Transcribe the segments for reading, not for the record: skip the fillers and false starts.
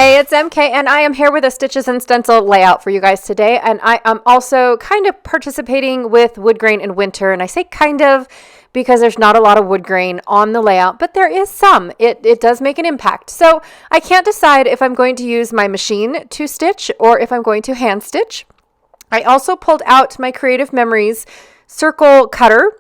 Hey, it's MK, and I am here with a Stitches and Stencil layout for you guys today. And I am also kind of participating with Woodgrain and Winter. And I say kind of because there's not a lot of wood grain on the layout, but there is some. It does make an impact. So I can't decide if I'm going to use my machine to stitch or if I'm going to hand stitch. I also pulled out my Creative Memories circle cutter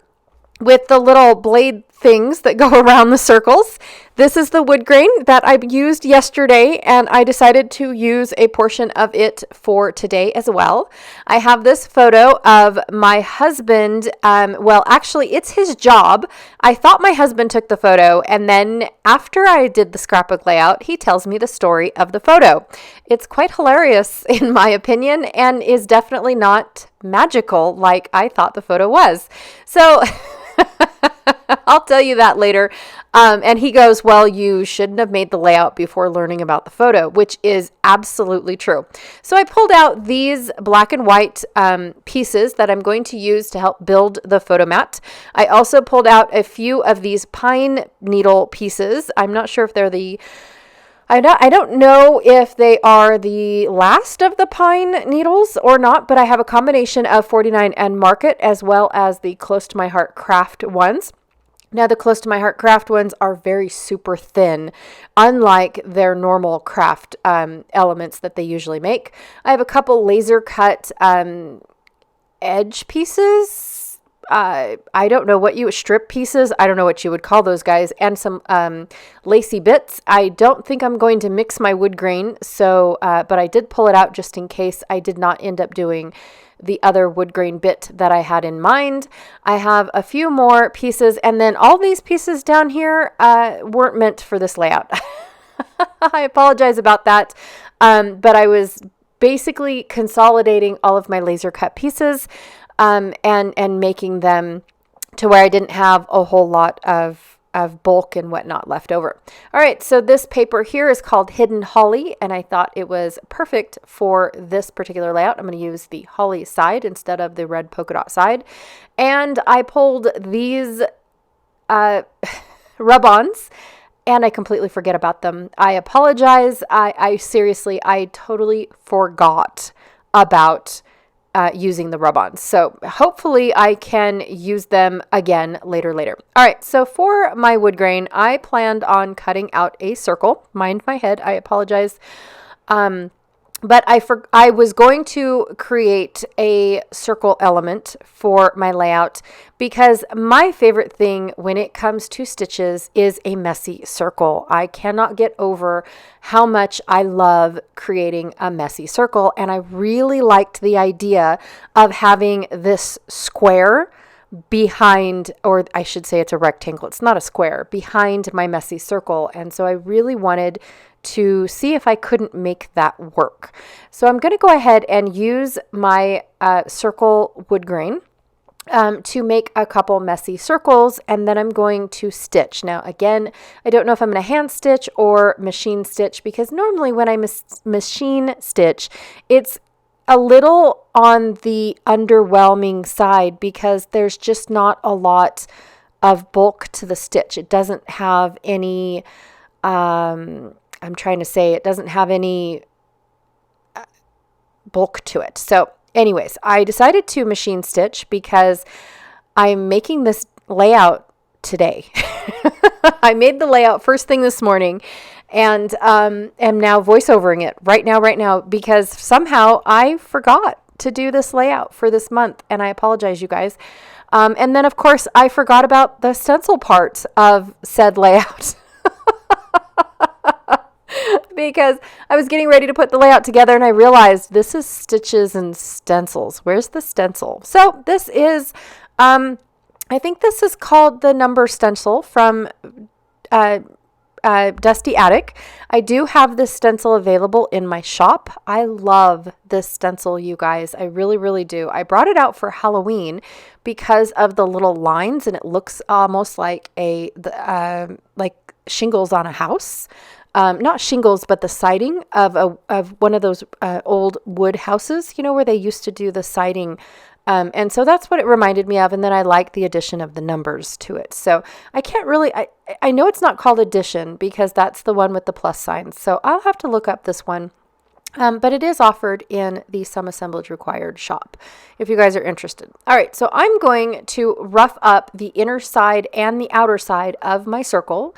with the little blade things that go around the circles. This is the wood grain that I used yesterday, and I decided to use a portion of it for today as well. I have this photo of my husband. Well, actually, it's his job. I thought my husband took the photo, and then after I did the scrapbook layout, he tells me the story of the photo. It's quite hilarious, in my opinion, and is definitely not magical like I thought the photo was. So I'll tell you that later. And he goes, well, you shouldn't have made the layout before learning about the photo, which is absolutely true. So I pulled out these black and white pieces that I'm going to use to help build the photo mat. I also pulled out a few of these pine needle pieces. I'm not sure if they're I don't know if they are the last of the pine needles or not, but I have a combination of 49 and Market as well as the Close to My Heart craft ones. Now, the Close to My Heart craft ones are very super thin, unlike their normal craft elements that they usually make. I have a couple laser cut edge pieces. I don't know what strip pieces. I don't know what you would call those guys. And some lacy bits. I don't think I'm going to mix my wood grain. So, but I did pull it out just in case I did not end up doing the other wood grain bit that I had in mind. I have a few more pieces, and then all these pieces down here weren't meant for this layout. I apologize about that. But I was basically consolidating all of my laser cut pieces and making them to where I didn't have a whole lot of bulk and whatnot left over. All right, so this paper here is called Hidden Holly, and I thought it was perfect for this particular layout. I'm going to use the holly side instead of the red polka dot side. And I pulled these rub-ons, and I completely forget about them. I apologize. I seriously, I totally forgot about using the rub-ons. So hopefully I can use them again later. All right, so for my wood grain, I planned on cutting out a circle. Mind my head, I apologize. But I was going to create a circle element for my layout because my favorite thing when it comes to stitches is a messy circle. I cannot get over how much I love creating a messy circle, and I really liked the idea of having this square behind, or I should say it's a rectangle, it's not a square, behind my messy circle. And so I really wanted to see if I couldn't make that work. So I'm going to go ahead and use my circle wood grain to make a couple messy circles, and then I'm going to stitch. Now, again, I don't know if I'm going to hand stitch or machine stitch, because normally when I machine stitch, it's a little on the underwhelming side because there's just not a lot of bulk to the stitch. It doesn't have any I'm trying to say it doesn't have any bulk to it. So anyways, I decided to machine stitch because I'm making this layout today. I made the layout first thing this morning and am now voiceovering it right now because somehow I forgot to do this layout for this month, and I apologize, you guys. And then, of course, I forgot about the stencil part of said layout. Because I was getting ready to put the layout together and I realized this is Stitches and Stencils. Where's the stencil? So this is, I think this is called the number stencil from Dusty Attic. I do have this stencil available in my shop. I love this stencil, you guys. I really, really do. I brought it out for Halloween because of the little lines, and it looks almost like like shingles on a house. Not shingles, but the siding of one of those old wood houses, you know, where they used to do the siding And so that's what it reminded me of. And then I like the addition of the numbers to it. So I can't really, I know it's not called addition because that's the one with the plus signs. So I'll have to look up this one. But it is offered in the Some Assemblage Required shop if you guys are interested. All right, so I'm going to rough up the inner side and the outer side of my circle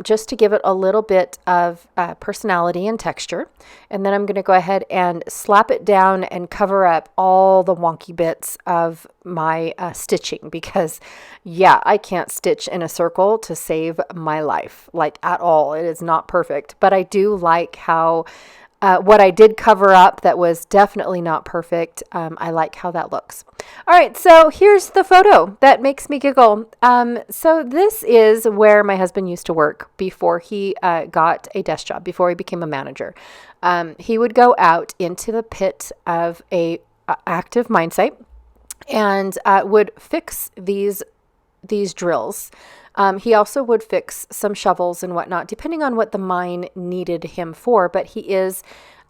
just to give it a little bit of personality and texture. And then I'm going to go ahead and slap it down and cover up all the wonky bits of my stitching because, yeah, I can't stitch in a circle to save my life, like at all. It is not perfect, but I do like how what I did cover up that was definitely not perfect. I like how that looks. All right, so here's the photo that makes me giggle. So this is where my husband used to work before he got a desk job, before he became a manager. He would go out into the pit of a active mine site and would fix these drills. He also would fix some shovels and whatnot, depending on what the mine needed him for. But he is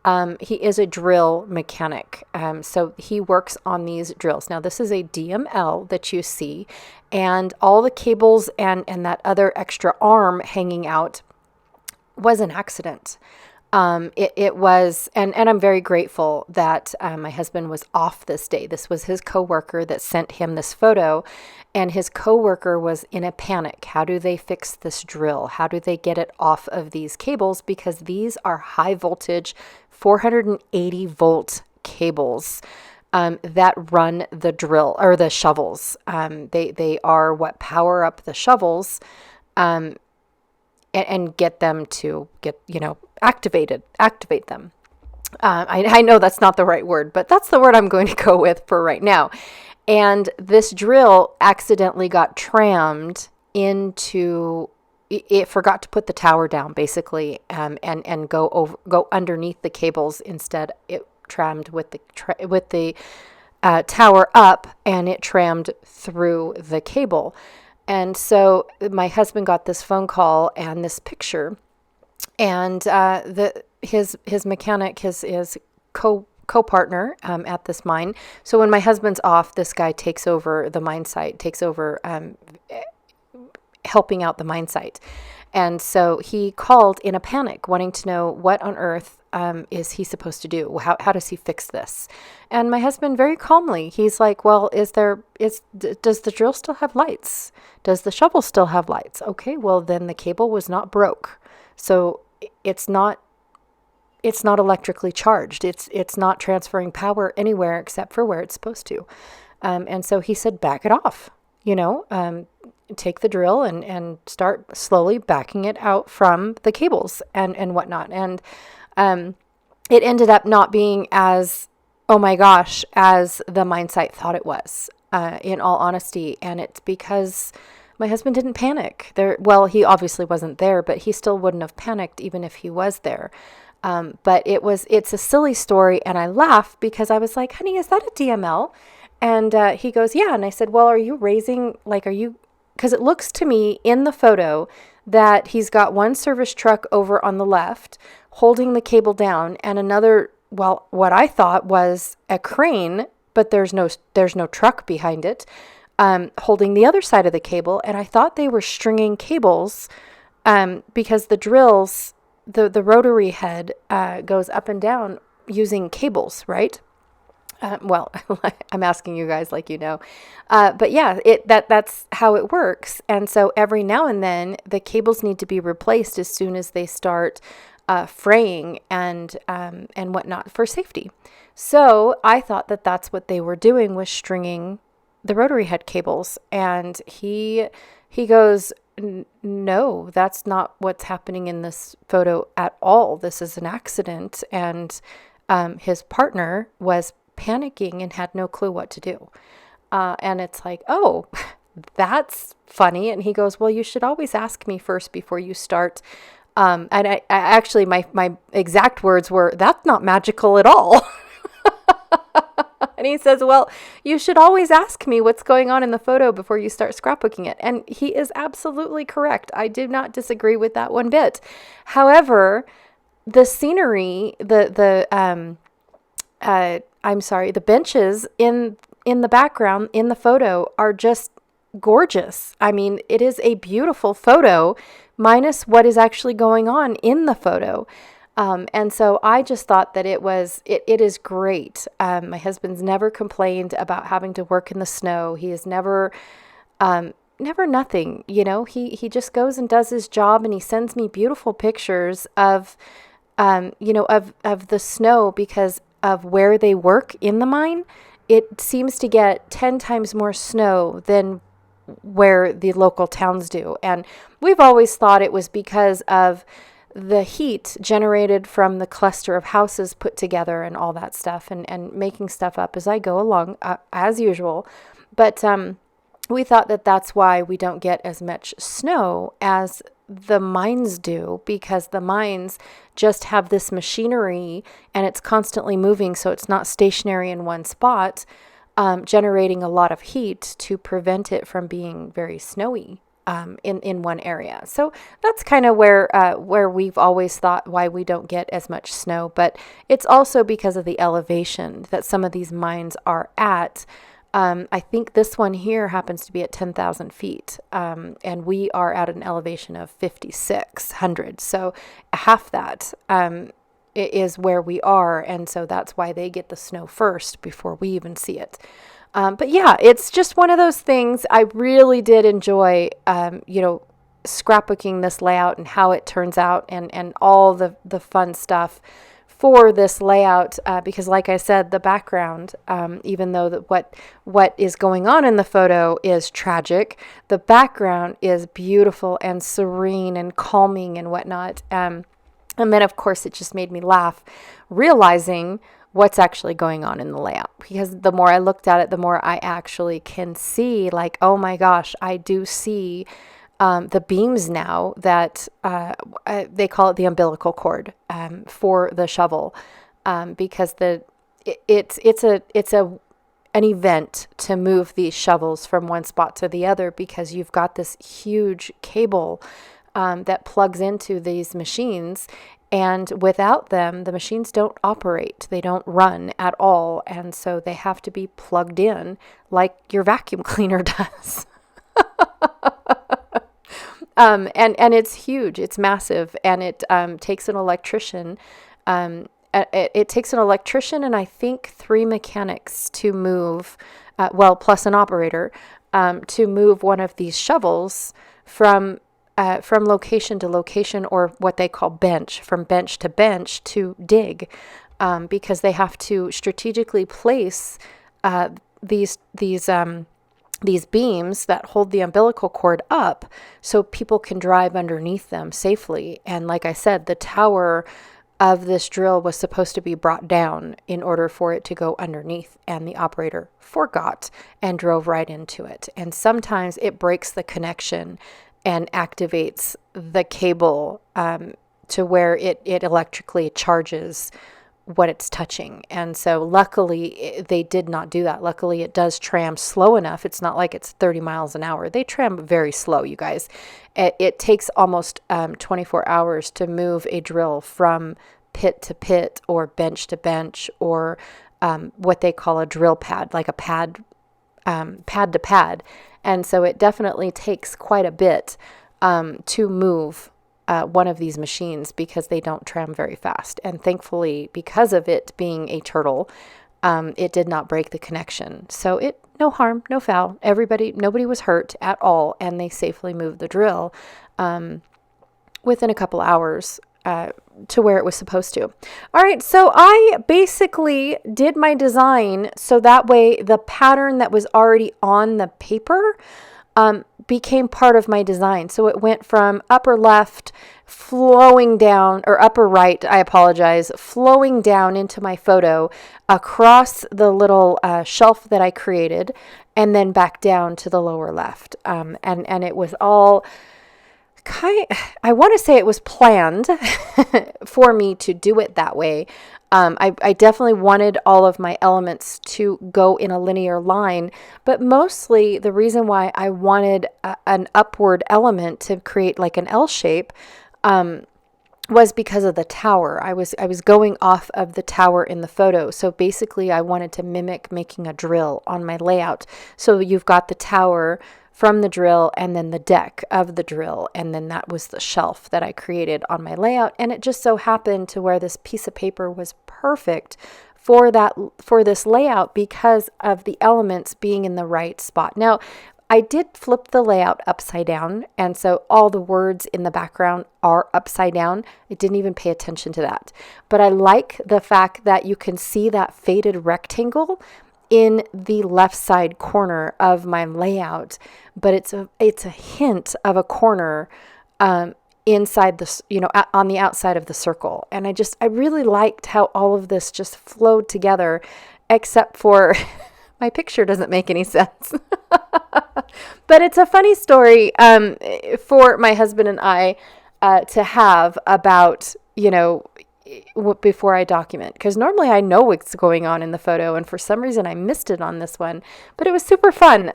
a drill mechanic. So he works on these drills. Now, this is a DML that you see, and all the cables and that other extra arm hanging out was an accident. It was, and I'm very grateful that my husband was off this day. This was his coworker that sent him this photo, and his coworker was in a panic. How do they fix this drill? How do they get it off of these cables? Because these are high voltage, 480 volt cables that run the drill or the shovels. They are what power up the shovels. And get them to activate them. I know that's not the right word, but that's the word I'm going to go with for right now. And this drill accidentally got trammed into, it forgot to put the tower down basically, and go underneath the cables. Instead, it trammed with the tower up, and it trammed through the cable. And so my husband got this phone call and this picture, and his mechanic, his co-partner at this mine. So when my husband's off, this guy takes over the mine site, takes over helping out the mine site. And so he called in a panic, wanting to know what on earth is he supposed to do? How does he fix this? And my husband very calmly, he's like, well, does the drill still have lights? Does the shovel still have lights? Okay, well then the cable was not broke. So it's not electrically charged. It's not transferring power anywhere except for where it's supposed to. And so he said, back it off, take the drill and start slowly backing it out from the cables and whatnot. And it ended up not being as, oh my gosh, as the mine site thought it was, in all honesty. And it's because my husband didn't panic. Well, he obviously wasn't there, but he still wouldn't have panicked even if he was there. But it's a silly story, and I laugh because I was like, honey, is that a DML? And he goes, yeah. And I said, well, because it looks to me in the photo that he's got one service truck over on the left holding the cable down, and another, well, what I thought was a crane, but there's no truck behind it, holding the other side of the cable. And I thought they were stringing cables because the drills, the rotary head goes up and down using cables, right? Well, I'm asking you guys like but yeah, that's how it works. And so every now and then the cables need to be replaced as soon as they start fraying and whatnot for safety. So I thought that that's what they were doing, was stringing the rotary head cables. And he goes, no, that's not what's happening in this photo at all. This is an accident. And his partner was panicking and had no clue what to do. And it's like, oh, that's funny. And he goes, well, you should always ask me first before you start. And I actually, my exact words were, that's not magical at all. And he says, well, you should always ask me what's going on in the photo before you start scrapbooking it. And he is absolutely correct. I do not disagree with that one bit. However, the scenery, the benches in in the background in the photo are just gorgeous. I mean, it is a beautiful photo minus what is actually going on in the photo. And so I just thought that it is great. My husband's never complained about having to work in the snow. He has never nothing, he just goes and does his job, and he sends me beautiful pictures of the snow because of where they work in the mine. It seems to get 10 times more snow than where the local towns do. And we've always thought it was because of the heat generated from the cluster of houses put together and all that stuff, and making stuff up as I go along, as usual. But we thought that that's why we don't get as much snow as the mines do, because the mines just have this machinery and it's constantly moving, so it's not stationary in one spot, generating a lot of heat to prevent it from being very snowy in one area. So that's kind of where we've always thought why we don't get as much snow. But it's also because of the elevation that some of these mines are at. I think this one here happens to be at 10,000 feet, and we are at an elevation of 5,600. So half that is where we are, and so that's why they get the snow first before we even see it. But yeah, it's just one of those things. I really did enjoy, scrapbooking this layout and how it turns out, and all the fun stuff for this layout, because like I said, the background, even though what is going on in the photo is tragic, the background is beautiful and serene and calming and whatnot. And then, of course, it just made me laugh, realizing what's actually going on in the layout. Because the more I looked at it, the more I actually can see, like, oh my gosh, I do see the beams now that they call it the umbilical cord for the shovel, because it's an event to move these shovels from one spot to the other, because you've got this huge cable that plugs into these machines, and without them, the machines don't operate. They don't run at all, and so they have to be plugged in like your vacuum cleaner does. And it's huge, it's massive, and it takes an electrician. It takes an electrician and I think 3 mechanics to move, plus an operator, to move one of these shovels from location to location, or what they call from bench to bench to dig, because they have to strategically place these beams that hold the umbilical cord up so people can drive underneath them safely. And like I said, the tower of this drill was supposed to be brought down in order for it to go underneath, and the operator forgot and drove right into it. And sometimes it breaks the connection and activates the cable to where it electrically charges what it's touching. And so luckily they did not do that. Luckily it does tram slow enough. It's not like it's 30 miles an hour. They tram very slow, you guys. It takes almost 24 hours to move a drill from pit to pit, or bench to bench, or what they call a drill pad, like a pad to pad. And so it definitely takes quite a bit to move one of these machines, because they don't tram very fast. And thankfully, because of it being a turtle, it did not break the connection. So no harm, no foul. Nobody was hurt at all, and they safely moved the drill within a couple hours to where it was supposed to. All right, so I basically did my design so that way the pattern that was already on the paper became part of my design. So it went from upper left flowing down, or upper right, I apologize, flowing down into my photo across the little shelf that I created, and then back down to the lower left. And it was all I want to say it was planned for me to do it that way. I definitely wanted all of my elements to go in a linear line, but mostly the reason why I wanted an upward element to create like an L shape was because of the tower. I was going off of the tower in the photo. So basically I wanted to mimic making a drill on my layout. So you've got the tower from the drill and then the deck of the drill. And then that was the shelf that I created on my layout. And it just so happened to where this piece of paper was perfect for this layout because of the elements being in the right spot. Now, I did flip the layout upside down, and so all the words in the background are upside down. I didn't even pay attention to that. But I like the fact that you can see that faded rectangle in the left side corner of my layout, but it's a hint of a corner inside this, on the outside of the circle. And I really liked how all of this just flowed together, except for my picture doesn't make any sense. But it's a funny story for my husband and I to have about, before I document. Because normally I know what's going on in the photo, and for some reason I missed it on this one. But it was super fun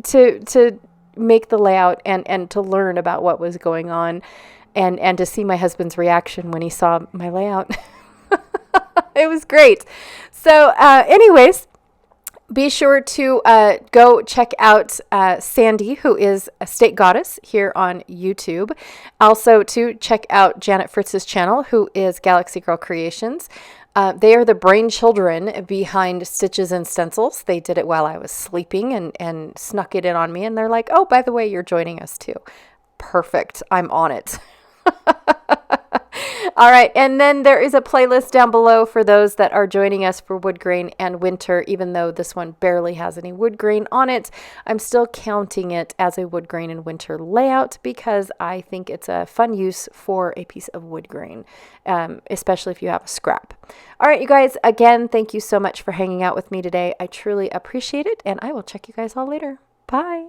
to make the layout and to learn about what was going on and to see my husband's reaction when he saw my layout. It was great. So anyways, be sure to go check out Sandy, who is a state goddess here on YouTube. Also to check out Janet Fritz's channel, who is Galaxy Girl Creations. They are the brain children behind Stitches and Stencils. They did it while I was sleeping and snuck it in on me. And they're like, oh, by the way, you're joining us too. Perfect. I'm on it. All right, and then there is a playlist down below for those that are joining us for Woodgrain and Winter. Even though this one barely has any wood grain on it, I'm still counting it as a Woodgrain and Winter layout because I think it's a fun use for a piece of wood grain, especially if you have a scrap. All right, you guys, again, thank you so much for hanging out with me today. I truly appreciate it, and I will check you guys all later. Bye.